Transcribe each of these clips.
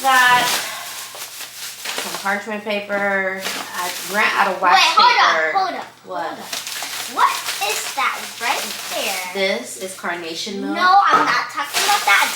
got some parchment paper. I ran out of wax paper. Wait, hold up. What? What is that right there? This is carnation milk. No, I'm not talking about that.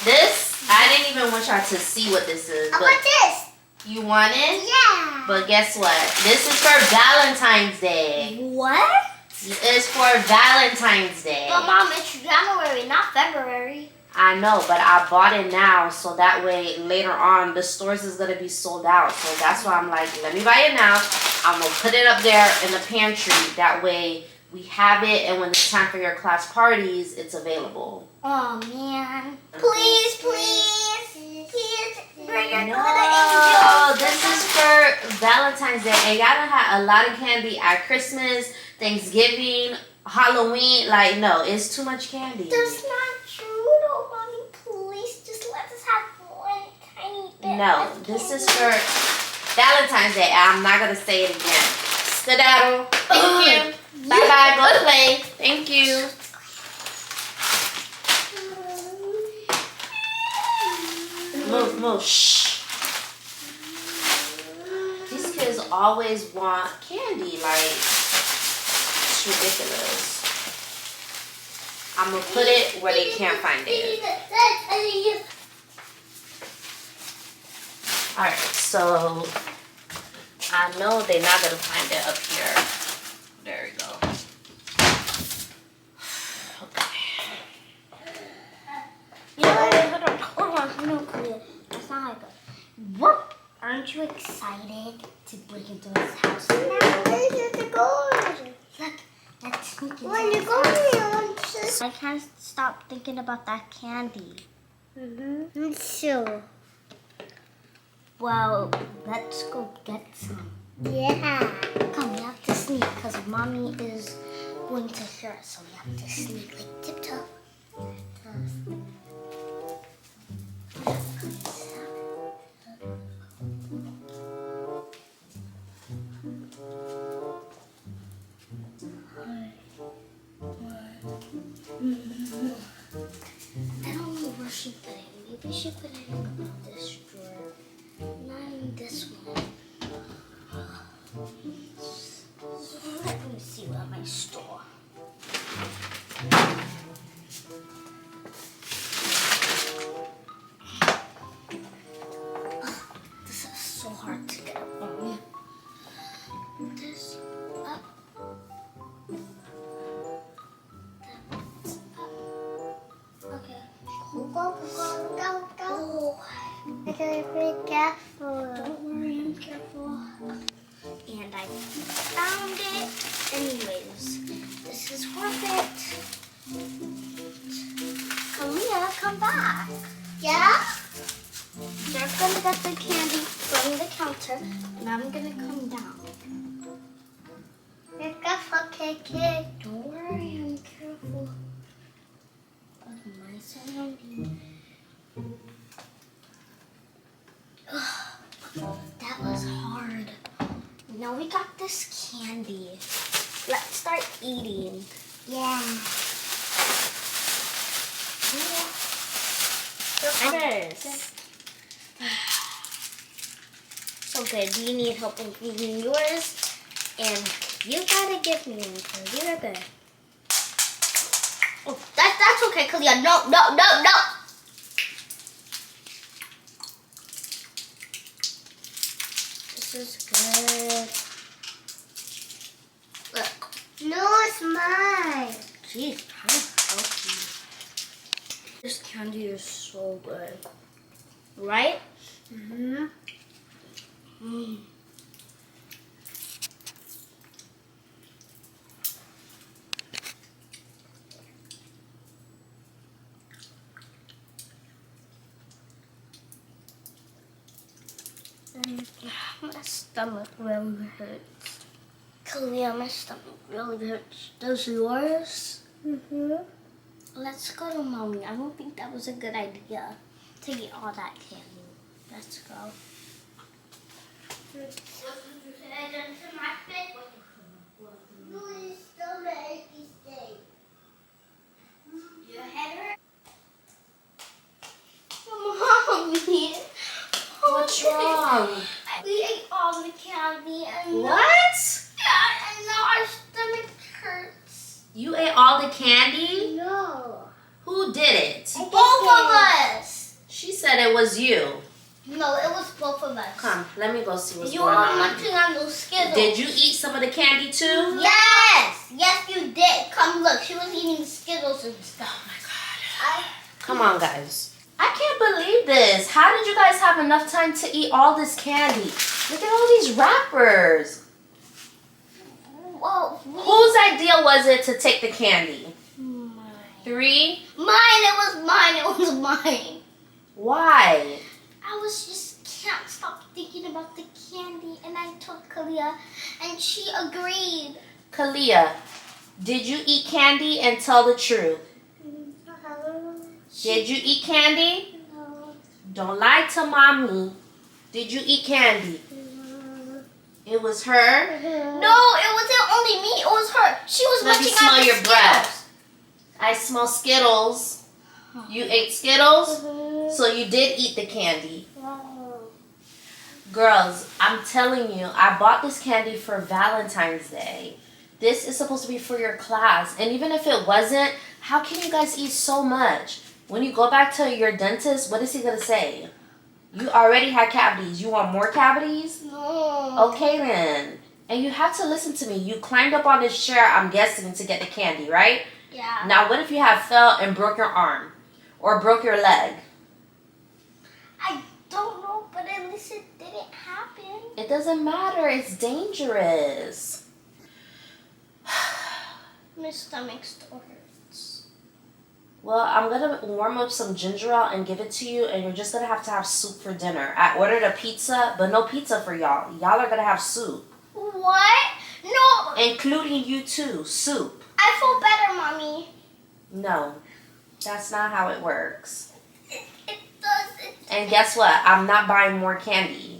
This? I didn't even want y'all to see what this is. How about this? You want it? Yeah. But guess what? This is for Valentine's Day. What? It's for Valentine's Day. But Mom, it's January, not February. I know, but I bought it now so that way later on the stores is going to be sold out. So that's why I'm like, let me buy it now. I'm going to put it up there in the pantry. That way we have it, and when it's time for your class parties, it's available. Oh, man. Please, please, please bring your No, this is for Valentine's Day. And y'all done had a lot of candy at Christmas, Thanksgiving, Halloween. Like, no, it's too much candy. That's not true, though, Mommy. Please, just let us have one tiny bit. No, this is for Valentine's Day. I'm not going to say it again. Skedaddle. Thank you. Bye-bye. Go play. Thank you. Move. Shh. These kids always want candy. Like, it's ridiculous. I'm going to put it where they can't find it. Alright, so I know they're not going to find it up here. There we go. Okay. You know what? Hold on. No, Kaliyah. That's not how it goes. What? Aren't you excited to break into his house now? Where's the gold? Look, let's sneak into his house. I can't stop thinking about that candy. Me too. Well, let's go get some. Yeah. Come, we have to sneak because Mommy is going to hear us, so we have to sneak like tiptoe. I don't know where she put it. Maybe she put it in this drawer. Not in this one. Let me see what my store. This is so hard to get on. This up. Okay. Go. I gotta be careful. Don't worry, I'm careful. And I found it. Anyways, this is worth it. Kaliyah, come back. Yeah? You're gonna get the candy from the counter, and I'm gonna come down. Be careful, KK. Don't worry, I'm careful. But my surrounding. That was hard. Now we got this candy. Let's start eating. Yeah. First. Okay, do you need help in eating yours? And you gotta give me one because you're good. Oh, that's okay, Kaliyah. No. This is good. Look. No, it's mine. Jeez, how healthy. This candy is so good. Right? Mm-hmm. My stomach really hurts. Kaliyah, my stomach really hurts. Does yours? Mm-hmm. Let's go to Mommy. I don't think that was a good idea to eat all that candy. Let's go. What did you say? I done to my face. Your stomach is dead. Your head hurt? Mommy. wrong? We ate all the candy and What? yeah, and now our stomach hurts. You ate all the candy? No. Who did it? Both of us. She said it was you. No, it was both of us. Come, let me go see what's You going were on. munching on those Skittles. Did you eat some of the candy too? Yes. Yes, you did. Come look. She was eating Skittles and stuff. Oh my God. Come on, guys. I can't believe this. How did you guys have enough time to eat all this candy? Look at all these wrappers. Well, Whose idea was it to take the candy? Mine. 3? Mine. It was mine. It was mine. Why? I was just can't stop thinking about the candy, and I told Kaliyah, and she agreed. Kaliyah, did you eat candy and tell the truth? Did you eat candy? No. Don't lie to mommy. Did you eat candy? It was her? No, it wasn't only me. It was her. She was Let me munching smell on the your Skittles. breath. I smell Skittles. You ate Skittles? So you did eat the candy. Girls, I'm telling you, I bought this candy for Valentine's Day. This is supposed to be for your class. And even if it wasn't, how can you guys eat so much? When you go back to your dentist, what is he going to say? You already had cavities. You want more cavities? No. Okay then. And you have to listen to me. You climbed up on this chair, I'm guessing, to get the candy, right? Yeah. Now, what if you have fell and broke your arm? Or broke your leg? I don't know, but at least it didn't happen. It doesn't matter. It's dangerous. My stomach still hurts. Well, I'm going to warm up some ginger ale and give it to you, and you're just going to have soup for dinner. I ordered a pizza, but no pizza for y'all. Y'all are going to have soup. What? No. Including you too. Soup. I feel better, Mommy. No. That's not how it works. It does. And guess what? I'm not buying more candy.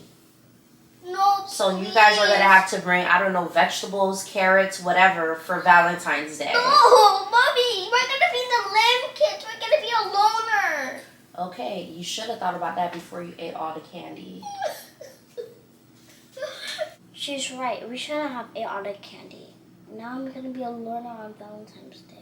No, So you guys are going to have to bring, I don't know, vegetables, carrots, whatever for Valentine's Day. No, Mommy. We're going to be the lamb kids. We're going to be a loner. Okay, you should have thought about that before you ate all the candy. She's right. We shouldn't have ate all the candy. Now I'm going to be a loner on Valentine's Day.